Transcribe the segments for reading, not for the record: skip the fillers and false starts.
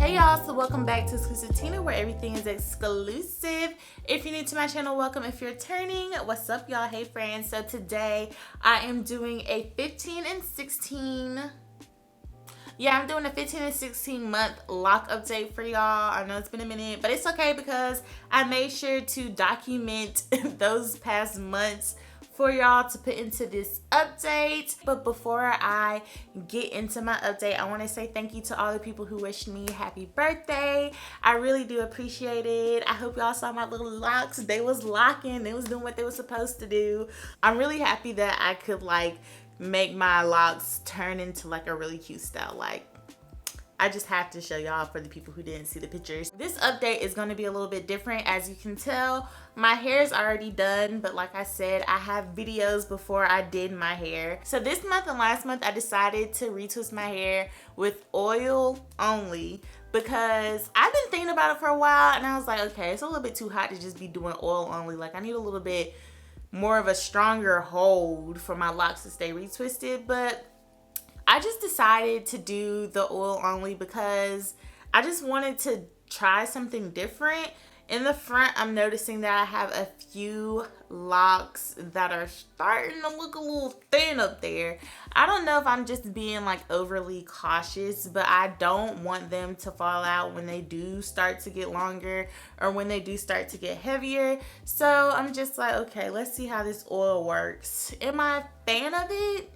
Hey y'all, so welcome back to Exclusive Tina, where everything is exclusive. If you're new to my channel, welcome. If you're turning, what's up y'all? Hey friends. So today I am doing a 15 and 16 month lock update for y'all. I know it's been a minute, but it's okay because I made sure to document those past months for y'all to put into this update. But before I get into my update, I want to say thank you to all the people who wished me happy birthday. I really do appreciate it. I hope y'all saw my little locks. They was locking. They was doing what they were supposed to do. I'm really happy that I could make my locks turn into like a really cute style. I just have to show y'all for the people who didn't see the pictures. This update is going to be a little bit different. As you can tell, my hair is already done, but like I said, I have videos before I did my hair. So this month and last month, I decided to retwist my hair with oil only because I've been thinking about it for a while and I was like, okay, it's a little bit too hot to just be doing oil only. Like I need a little bit more of a stronger hold for my locks to stay retwisted, but I just decided to do the oil only because I just wanted to try something different. In the front, I'm noticing that I have a few locks that are starting to look a little thin up there. I don't know if I'm just being like overly cautious, but I don't want them to fall out when they do start to get longer or when they do start to get heavier. So I'm just like, okay, let's see how this oil works. Am I a fan of it?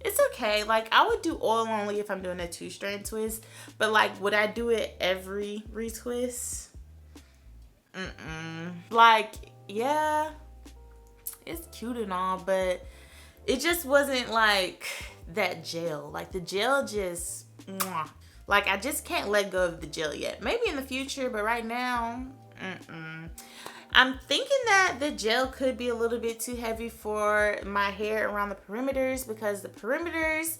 It's okay. Like I would do oil only if I'm doing a 2-strand twist, but like would I do it every retwist? Like, yeah, it's cute and all, but it just wasn't like that gel. Like the gel just, like I just can't let go of the gel yet. Maybe in the future, but right now, I'm thinking that the gel could be a little bit too heavy for my hair around the perimeters because the perimeters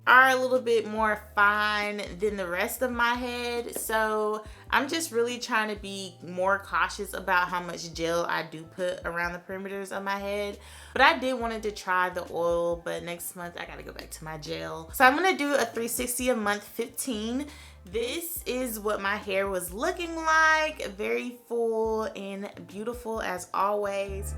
are a little bit more fine than the rest of my head. So I'm just really trying to be more cautious about how much gel I do put around the perimeters of my head. But I did wanted to try the oil, but next month I gotta go back to my gel. So I'm gonna do a 360 a month 15. This is what my hair was looking like. Very full and beautiful as always.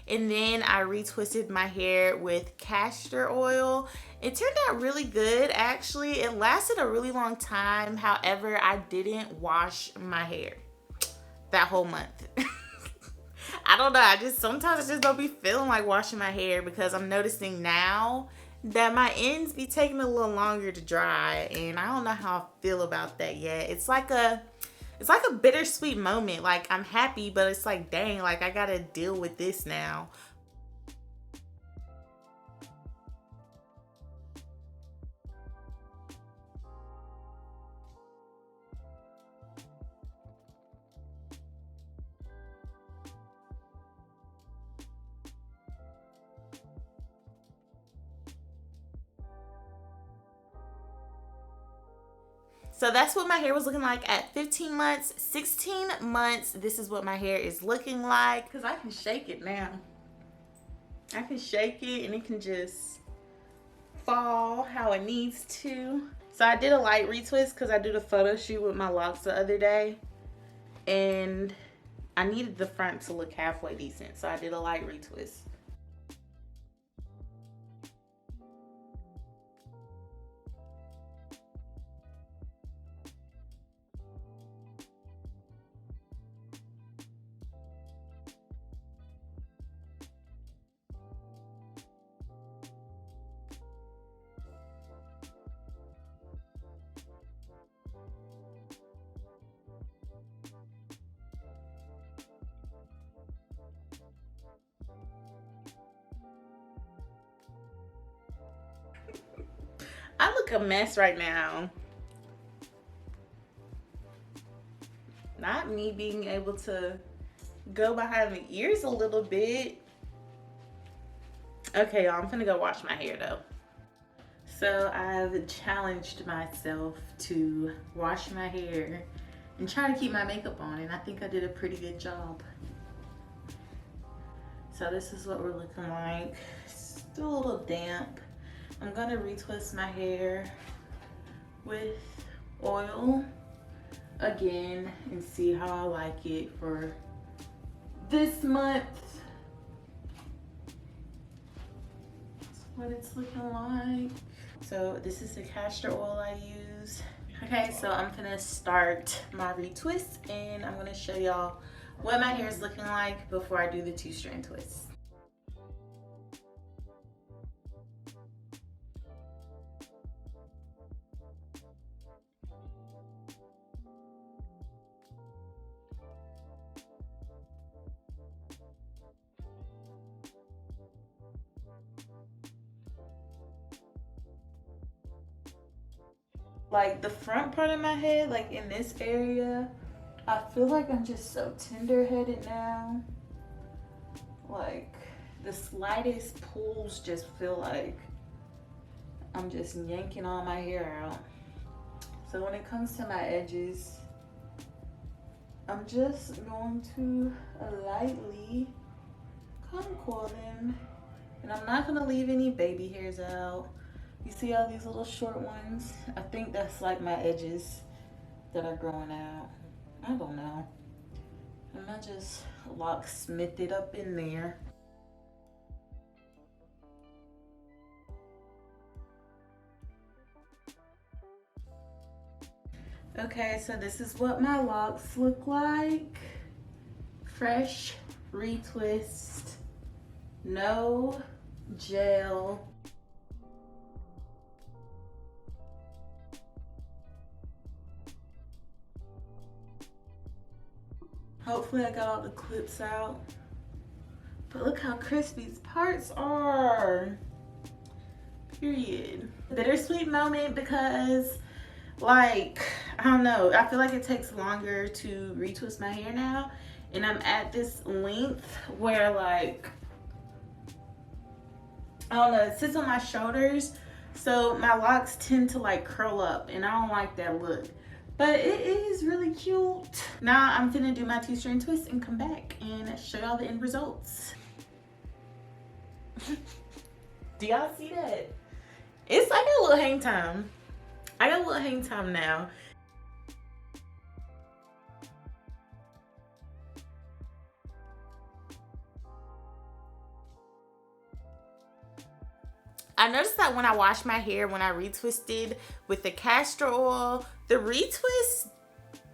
And then I retwisted my hair with castor oil. It turned out really good, actually. It lasted a really long time. However, I didn't wash my hair that whole month. I don't know. Sometimes I just don't be feeling like washing my hair because I'm noticing now that my ends be taking a little longer to dry. And I don't know how I feel about that yet. It's like a bittersweet moment. Like I'm happy, but it's like, dang, like I gotta deal with this now. So that's what my hair was looking like at 15 months, 16 months. This is what my hair is looking like. Cause I can shake it now. I can shake it and it can just fall how it needs to. So I did a light retwist because I did a photo shoot with my locks the other day. And I needed the front to look halfway decent. So I did a light retwist. I look a mess right now. Not me being able to go behind the ears a little bit. Okay, y'all, I'm gonna go wash my hair though. So I've challenged myself to wash my hair and try to keep my makeup on, and I think I did a pretty good job. So this is what we're looking like. Still a little damp. I'm gonna retwist my hair with oil again and see how I like it for this month. That's what it's looking like. So this is the castor oil I use. Okay, so I'm gonna start my retwist and I'm gonna show y'all what my hair is looking like before I do the 2-strand twist. Like the front part of my head, like in this area, I feel like I'm just so tender-headed now. Like the slightest pulls just feel like I'm just yanking all my hair out. So when it comes to my edges, I'm just going to lightly contour them. And I'm not gonna leave any baby hairs out. You see all these little short ones? I think that's like my edges that are growing out. I don't know. And I just locksmith it up in there. Okay, so this is what my locks look like. Fresh retwist, no gel. Hopefully I got all the clips out. But look how crispy these parts are. Period. Bittersweet moment because, like, I don't know, I feel like it takes longer to retwist my hair now. And I'm at this length where, like, I don't know, it sits on my shoulders. So my locks tend to like curl up and I don't like that look. But it is really cute. Now I'm gonna do my 2-strand twist and come back and show y'all the end results. Do y'all see that? I got a little hang time. I got a little hang time now. I noticed that when I washed my hair, when I retwisted with the castor oil, the retwist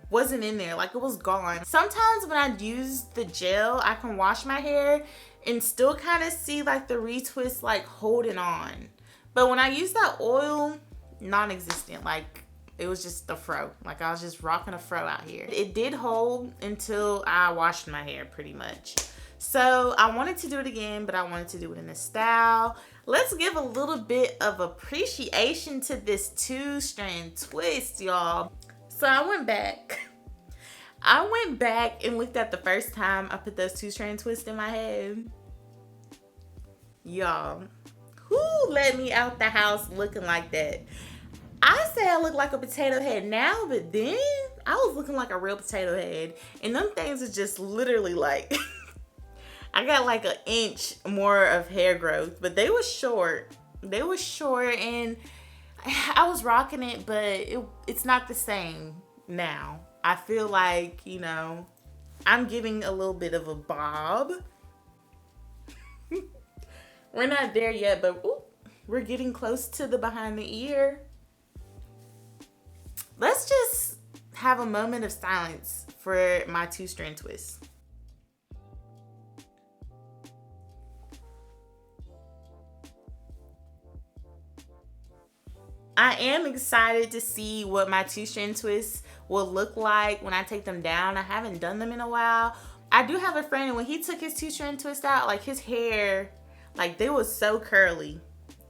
wasn't in there, like it was gone. Sometimes when I use the gel, I can wash my hair and still kind of see like the retwist like holding on. But when I use that oil, non-existent. Like it was just a fro. Like I was just rocking a fro out here. It did hold until I washed my hair pretty much. So I wanted to do it again, but I wanted to do it in a style. Let's give a little bit of appreciation to this 2-strand twist, y'all. So I went back and looked at the first time I put those 2-strand twists in my head. Y'all, who let me out the house looking like that? I say I look like a potato head now, but then I was looking like a real potato head. And them things are just literally like... I got like an inch more of hair growth, but they were short. They were short and I was rocking it, but it's not the same now. I feel like, you know, I'm giving a little bit of a bob. We're not there yet, but ooh, we're getting close to the behind the ear. Let's just have a moment of silence for my 2-strand twist. I am excited to see what my 2-strand twists will look like when I take them down. I haven't done them in a while. I do have a friend, and when he took his 2-strand twist out, like his hair, like they were so curly.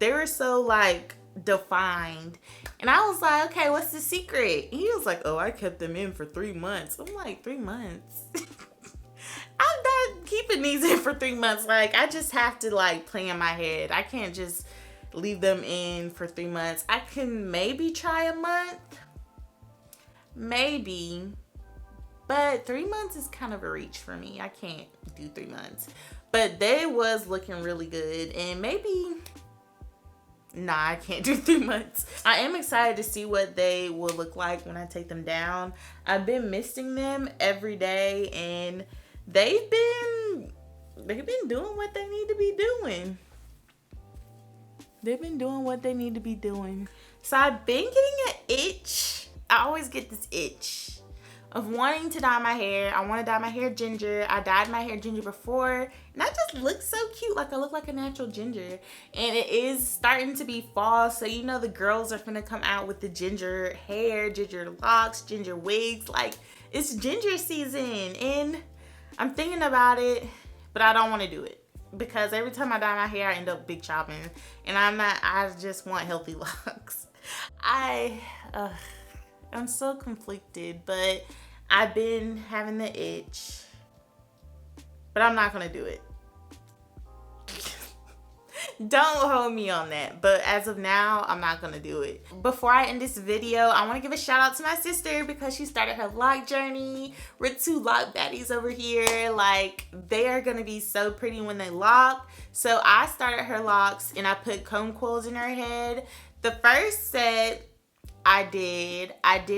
They were so like defined. And I was like, okay, what's the secret? He was like, oh, I kept them in for 3 months. I'm like, 3 months? I'm not keeping these in for 3 months. Like, I just have to like plan my head. I can't just leave them in for 3 months. I can maybe try a month. Maybe. But 3 months is kind of a reach for me. I can't do 3 months. But they was looking really good. And maybe... Nah, I can't do 3 months. I am excited to see what they will look like when I take them down. I've been misting them every day. And they've been doing what they need to be doing. They've been doing what they need to be doing. So I've been getting an itch. I always get this itch of wanting to dye my hair. I want to dye my hair ginger. I dyed my hair ginger before, and I just look so cute. Like, I look like a natural ginger. And it is starting to be fall, so you know the girls are finna come out with the ginger hair, ginger locks, ginger wigs. Like, it's ginger season, and I'm thinking about it, but I don't want to do it. Because every time I dye my hair, I end up big chopping. And I just want healthy locks. I'm so conflicted, but I've been having the itch, but I'm not gonna do it. Don't hold me on that, but as of now, I'm not gonna do it. Before I end this video, I want to give a shout out to my sister because she started her lock journey. We're 2 lock baddies over here. Like, they are gonna be so pretty when they lock. So I started her locks and I put comb coils in her head. The first set I did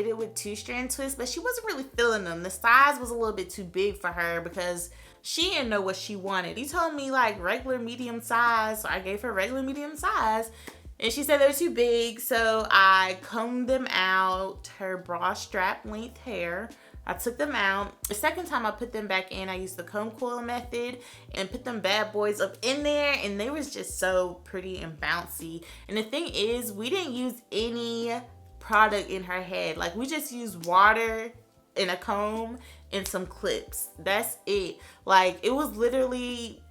it with 2-strand twists, but she wasn't really feeling them. The size was a little bit too big for her because she didn't know what she wanted. He told me like regular medium size, so I gave her regular medium size, and she said they were too big, so I combed them out, her bra strap length hair. I took them out. The second time I put them back in, I used the comb coil method and put them bad boys up in there, and they was just so pretty and bouncy. And the thing is, we didn't use any product in her head. Like, we just used water and a comb and some clips. That's it. Like, it was literally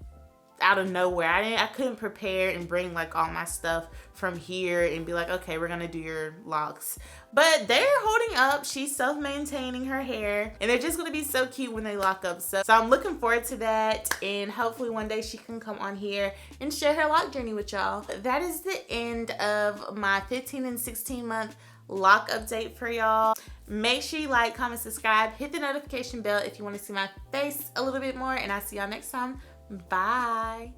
out of nowhere. I couldn't prepare and bring like all my stuff from here and be like, okay, we're gonna do your locks. But they're holding up. She's self-maintaining her hair, and they're just gonna be so cute when they lock up. So I'm looking forward to that, and hopefully one day she can come on here and share her lock journey with y'all. That is the end of my 15 and 16 month lock update for y'all. Make sure you like, comment, subscribe, hit the notification bell if you want to see my face a little bit more, and I'll see y'all next time. Bye.